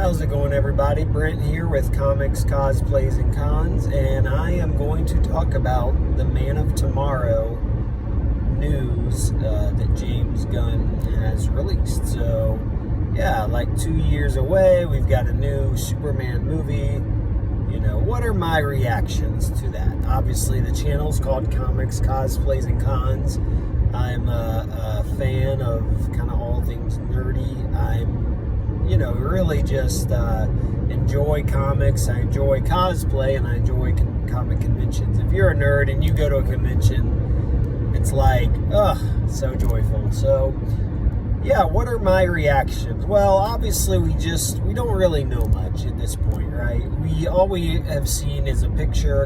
How's it going, everybody? Brent here with Comics, Cosplays, and Cons, and I am going to talk about the Man of Tomorrow news that James Gunn has released. So, yeah, like 2 years away, we've got a new Superman movie. You know, what are my reactions to that? Obviously, the channel's called Comics, Cosplays, and Cons. I'm a fan of kind of all things nerdy. Really just enjoy comics. I enjoy cosplay, and I enjoy comic conventions. If you're a nerd and you go to a convention, it's like, so joyful. So, yeah, what are my reactions? Well, obviously, we don't really know much at this point, right? All we have seen is a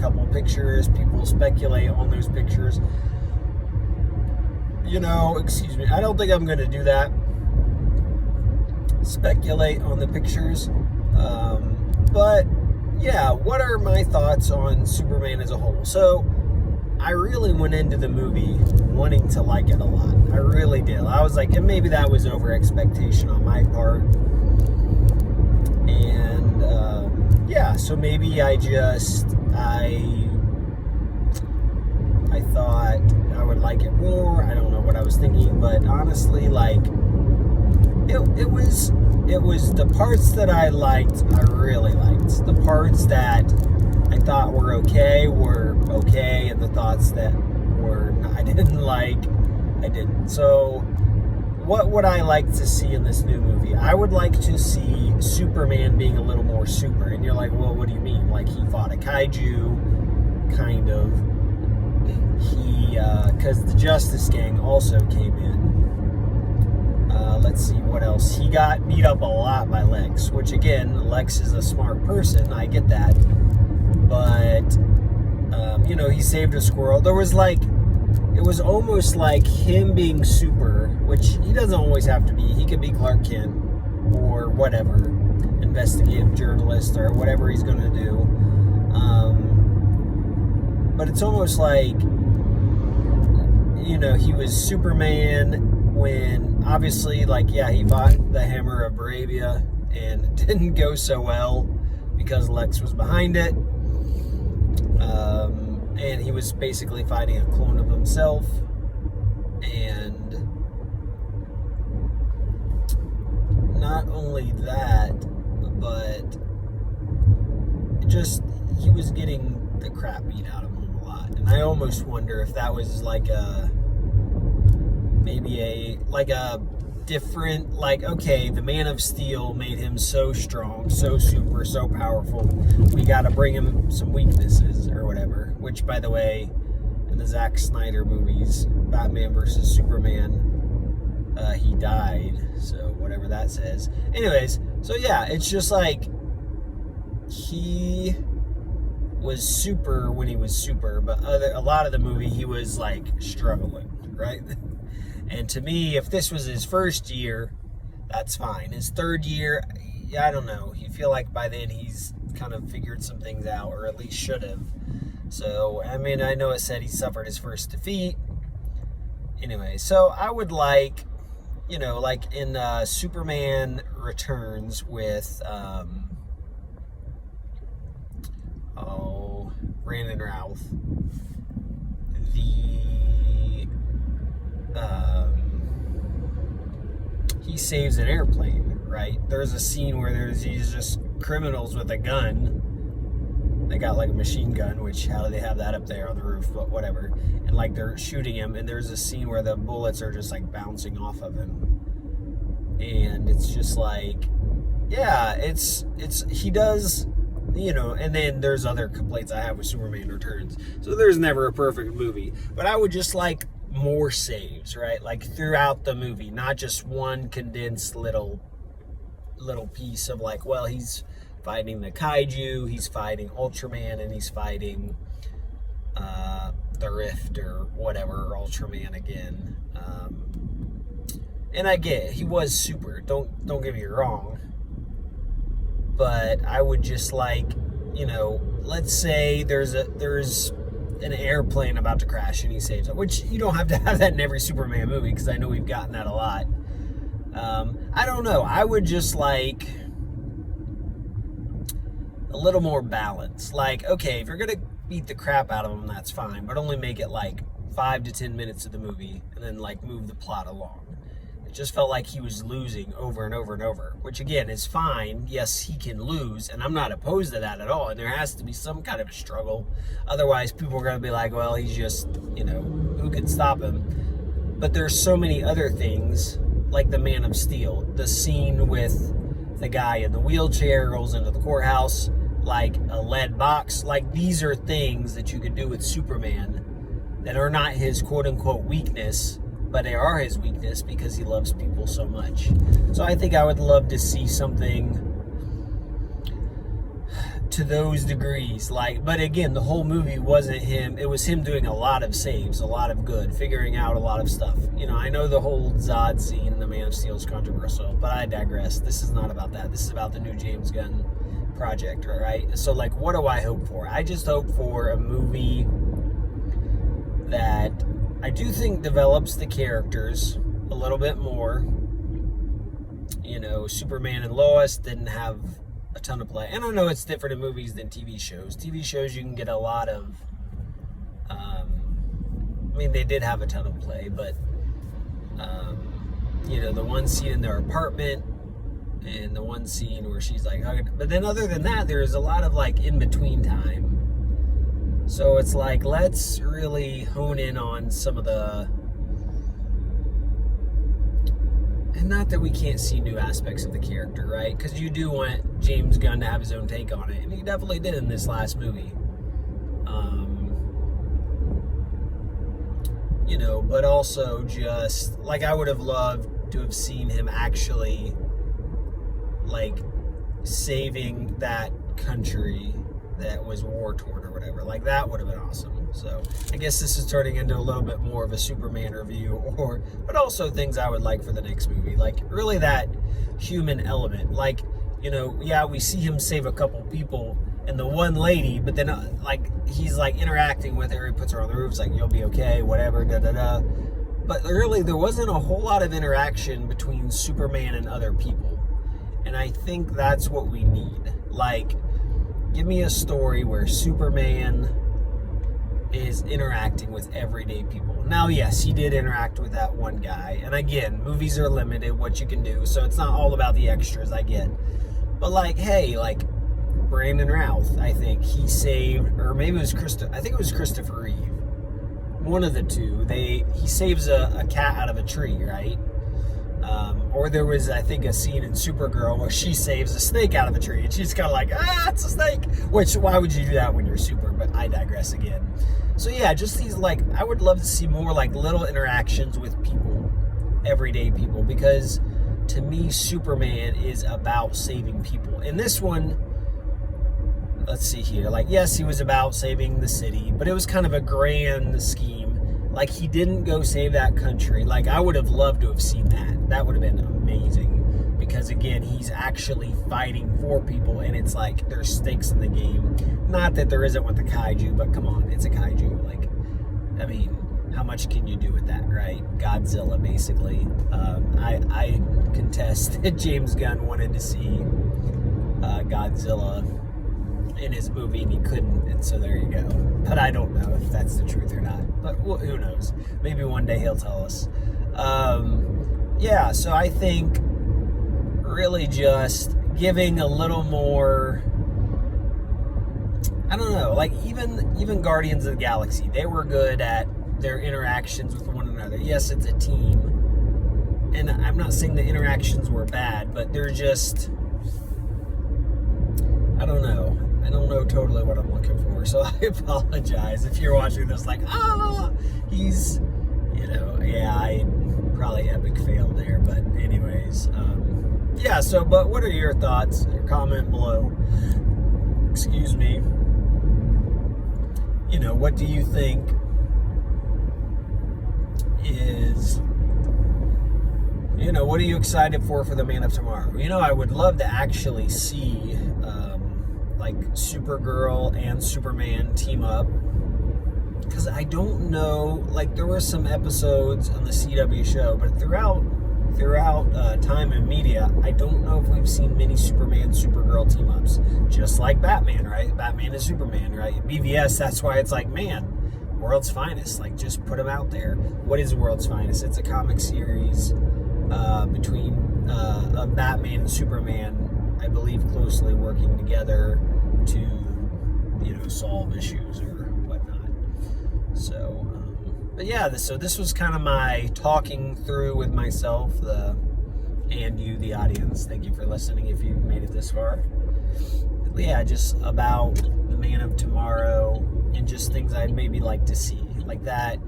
couple pictures. People speculate on those pictures. Excuse me, I don't think I'm going to do that. Speculate on the pictures. But, yeah, what are my thoughts on Superman as a whole? So, I really went into the movie wanting to like it a lot. I really did. I was like, and maybe that was over expectation on my part. And, so maybe I thought I would like it more. I don't know what I was thinking, but honestly, like, it was the parts that I liked, I really liked. The parts that I thought were okay, and the thoughts that I didn't like, I didn't. So, what would I like to see in this new movie? I would like to see Superman being a little more super. And you're like, well, what do you mean? Like, he fought a kaiju, kind of. Because the Justice Gang also came in. Let's see, what else? He got beat up a lot by Lex, which, again, Lex is a smart person. I get that. But, he saved a squirrel. It was almost like him being super, which he doesn't always have to be. He could be Clark Kent or whatever, investigative journalist or whatever he's going to do. But it's almost like, he was Superman when, obviously, he fought the Hammer of Bravia, and it didn't go so well because Lex was behind it. And he was basically fighting a clone of himself. And not only that, but he was getting the crap beat out of him a lot. And I almost wonder if that was different, okay, the Man of Steel made him so strong, so super, so powerful. We got to bring him some weaknesses or whatever. Which, by the way, in the Zack Snyder movies, Batman vs. Superman, he died. So whatever that says. Anyways, so yeah, it's just like he was super when he was super, but a lot of the movie he was struggling, right? And to me, if this was his first year, that's fine. His third year, I don't know. You feel like by then he's kind of figured some things out, or at least should have. So, I know it said he suffered his first defeat. Anyway, so I would like in Superman Returns with, Brandon Routh, he saves an airplane, right? There's a scene where there's these just criminals with a gun. They got a machine gun, which, how do they have that up there on the roof? But whatever. And they're shooting him, and there's a scene where the bullets are just bouncing off of him. And it's just he does, and then there's other complaints I have with Superman Returns. So there's never a perfect movie. But I would just like more saves, right? Throughout the movie, not just one condensed little piece of he's fighting the kaiju, he's fighting Ultraman, and he's fighting the Rift or whatever, Ultraman again. And I get it, he was super, don't get me wrong, but I would just let's say there's an airplane about to crash and he saves it, which you don't have to have that in every Superman movie, because I know we've gotten that a lot. I don't know, I would just a little more balance. Like, okay, if you're gonna beat the crap out of him, that's fine, but only make it like 5 to 10 minutes of the movie and then like move the plot along. It just felt like he was losing over and over and over, which again is fine. Yes, he can lose, and I'm not opposed to that at all, and there has to be some kind of a struggle. Otherwise people are going to be like, well, he's just, who can stop him? But there's so many other things, like the Man of Steel, the scene with the guy in the wheelchair goes into the courthouse, like a lead box. Like, these are things that you could do with Superman that are not his quote-unquote weakness, but they are his weakness because he loves people so much. So I think I would love to see something to those degrees. But again, the whole movie wasn't him. It was him doing a lot of saves, a lot of good, figuring out a lot of stuff. I know the whole Zod scene in The Man of Steel is controversial, but I digress. This is not about that. This is about the new James Gunn project, right? So, what do I hope for? I just hope for a movie that I do think develops the characters a little bit more. Superman and Lois didn't have a ton of play. And I know it's different in movies than TV shows. TV shows, you can get a lot of, they did have a ton of play, but, the one scene in their apartment and the one scene where she's like, but then other than that, there's a lot of in-between time. So it's let's really hone in on some of the, and not that we can't see new aspects of the character, right? Because you do want James Gunn to have his own take on it, and he definitely did in this last movie. But also just, I would have loved to have seen him actually, saving that country that was war-torn or whatever. That would have been awesome. So I guess this is turning into a little bit more of a Superman review, but also things I would like for the next movie. Really that human element. We see him save a couple people and the one lady, but then he's interacting with her. He puts her on the roof. It's you'll be okay, whatever, da-da-da. But really, there wasn't a whole lot of interaction between Superman and other people. And I think that's what we need. Give me a story where Superman is interacting with everyday people. Now, yes, he did interact with that one guy. And again, movies are limited, what you can do. So it's not all about the extras, I get. But hey, Brandon Routh, I think he saved, or maybe it was Christopher Reeve. One of the two. He saves a cat out of a tree, right? Or there was, I think, a scene in Supergirl where she saves a snake out of a tree, and she's kind of it's a snake. Which, why would you do that when you're super? But I digress again. So yeah, just these, I would love to see more, little interactions with people, everyday people, because to me, Superman is about saving people. In this one, let's see here, yes, he was about saving the city, but it was kind of a grand scheme. He didn't go save that country. I would have loved to have seen that. That would have been amazing. Because, again, he's actually fighting for people, and it's there's stakes in the game. Not that there isn't with the kaiju, but come on, it's a kaiju. How much can you do with that, right? Godzilla, basically. I contest that James Gunn wanted to see Godzilla in his movie, and he couldn't, and so there you go. But I don't know if that's the truth or not. But who knows? Maybe one day he'll tell us. So I think really just giving a little more, I don't know, even Guardians of the Galaxy, they were good at their interactions with one another. Yes, it's a team, and I'm not saying the interactions were bad, but they're just, I don't know totally what I'm looking for, so I apologize if you're watching this he's, I probably epic failed there, but anyways, but what are your thoughts? Comment below. Excuse me. What do you think is, what are you excited for the Man of Tomorrow? I would love to actually see Supergirl and Superman team up, because I don't know, there were some episodes on the CW show, but throughout throughout time in media, I don't know if we've seen many Superman, Supergirl team-ups. Just like Batman, right? Batman is Superman, right? BVS, that's why it's like, man, World's Finest. Like, just put them out there. What is World's Finest? It's a comic series between Batman and Superman, I believe, closely working together to, solve issues or whatnot. So, but yeah, so this was kind of my talking through with myself, and you, the audience. Thank you for listening if you made it this far. But yeah, just about the Man of Tomorrow and just things I'd maybe like to see, like that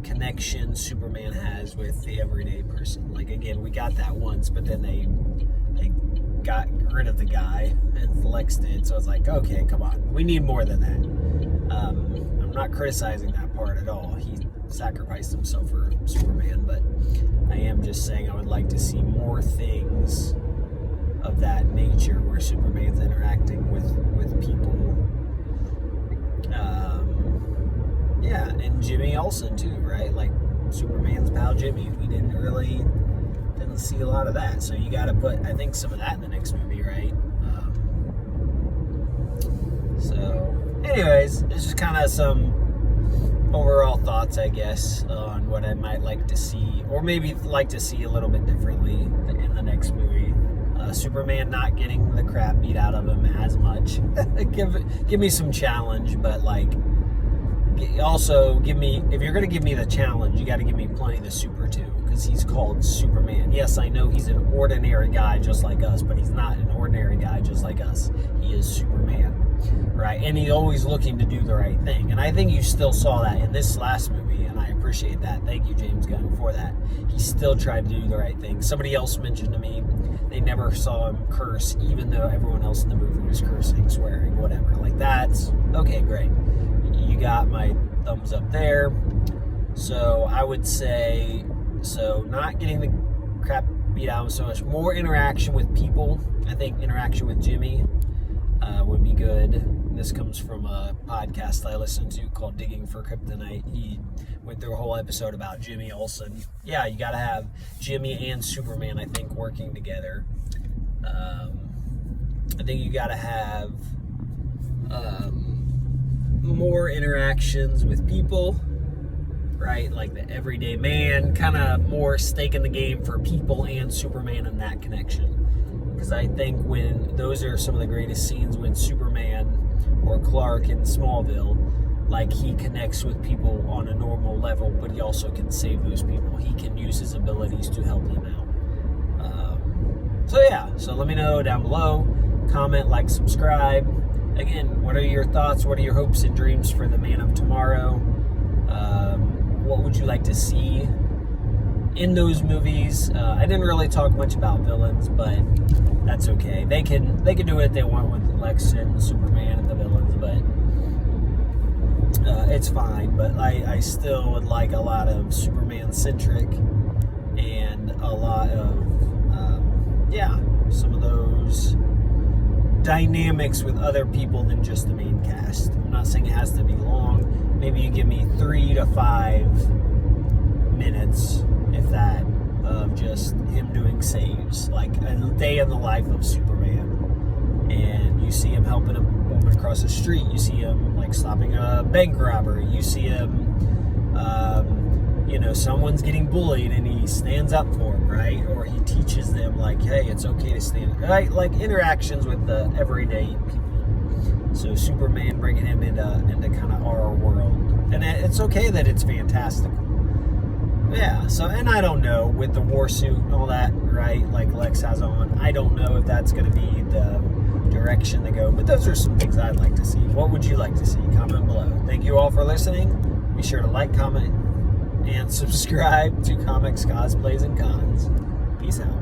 connection Superman has with the everyday person. Like, again, we got that once, but then they got rid of the guy and Lex did, so it's like, okay, come on, we need more than that. I'm not criticizing that part at all. He sacrificed himself for Superman, but I am just saying I would like to see more things of that nature where Superman's interacting with people. Yeah, and Jimmy Olsen too, right? Like Superman's pal Jimmy. We didn't see a lot of that, so you got to put, I think, some of that in the next movie, right? So, anyways, it's just kind of some overall thoughts, I guess, on what I might like to see, or maybe like to see a little bit differently in the next movie. Superman not getting the crap beat out of him as much. give me some challenge, but like, also give me, if you're going to give me the challenge, you got to give me plenty of the super too, because he's called Superman. Yes, I know he's an ordinary guy just like us, but he's not an ordinary guy just like us. He is Superman, right? And he's always looking to do the right thing. And I think you still saw that in this last movie, and I appreciate that. Thank you, James Gunn, for that. He still tried to do the right thing. Somebody else mentioned to me they never saw him curse, even though everyone else in the movie was cursing, swearing, whatever. Like, that's okay, great. You got my thumbs up there. So I would say, not getting the crap beat out of him so much. More interaction with people. I think interaction with Jimmy would be good. This comes from a podcast I listened to called Digging for Kryptonite. He went through a whole episode about Jimmy Olsen. Yeah, you got to have Jimmy and Superman, I think, working together. I think you got to have more interactions with people, right? Like the everyday man, kind of more stake in the game for people and Superman and that connection. Because I think when those are some of the greatest scenes when Superman or Clark in Smallville, like, he connects with people on a normal level, but he also can save those people. He can use his abilities to help them out. So let me know down below. Comment, like, subscribe. Again, what are your thoughts? What are your hopes and dreams for the Man of Tomorrow? What would you like to see in those movies? I didn't really talk much about villains, but that's okay. They can do what they want with Lex and Superman and the villains, but it's fine. But I still would like a lot of Superman-centric and a lot of, some of those dynamics with other people than just the main cast. I'm not saying it has to be long. Maybe you give me 3 to 5 minutes, if that, of just him doing saves, like a day in the life of Superman. And you see him helping a woman across the street. You see him, like, stopping a bank robbery. You see him, someone's getting bullied and he stands up for him, right? Or he teaches them, like, hey, it's okay to stand, right? Like, interactions with the everyday people. So Superman bringing him into kind of our world. And it's okay that it's fantastical. Yeah, so, and I don't know, with the war suit and all that, right, like Lex has on, I don't know if that's going to be the direction to go, but those are some things I'd like to see. What would you like to see? Comment below. Thank you all for listening. Be sure to like, comment, and subscribe to Comics, Cosplays, and Cons. Peace out.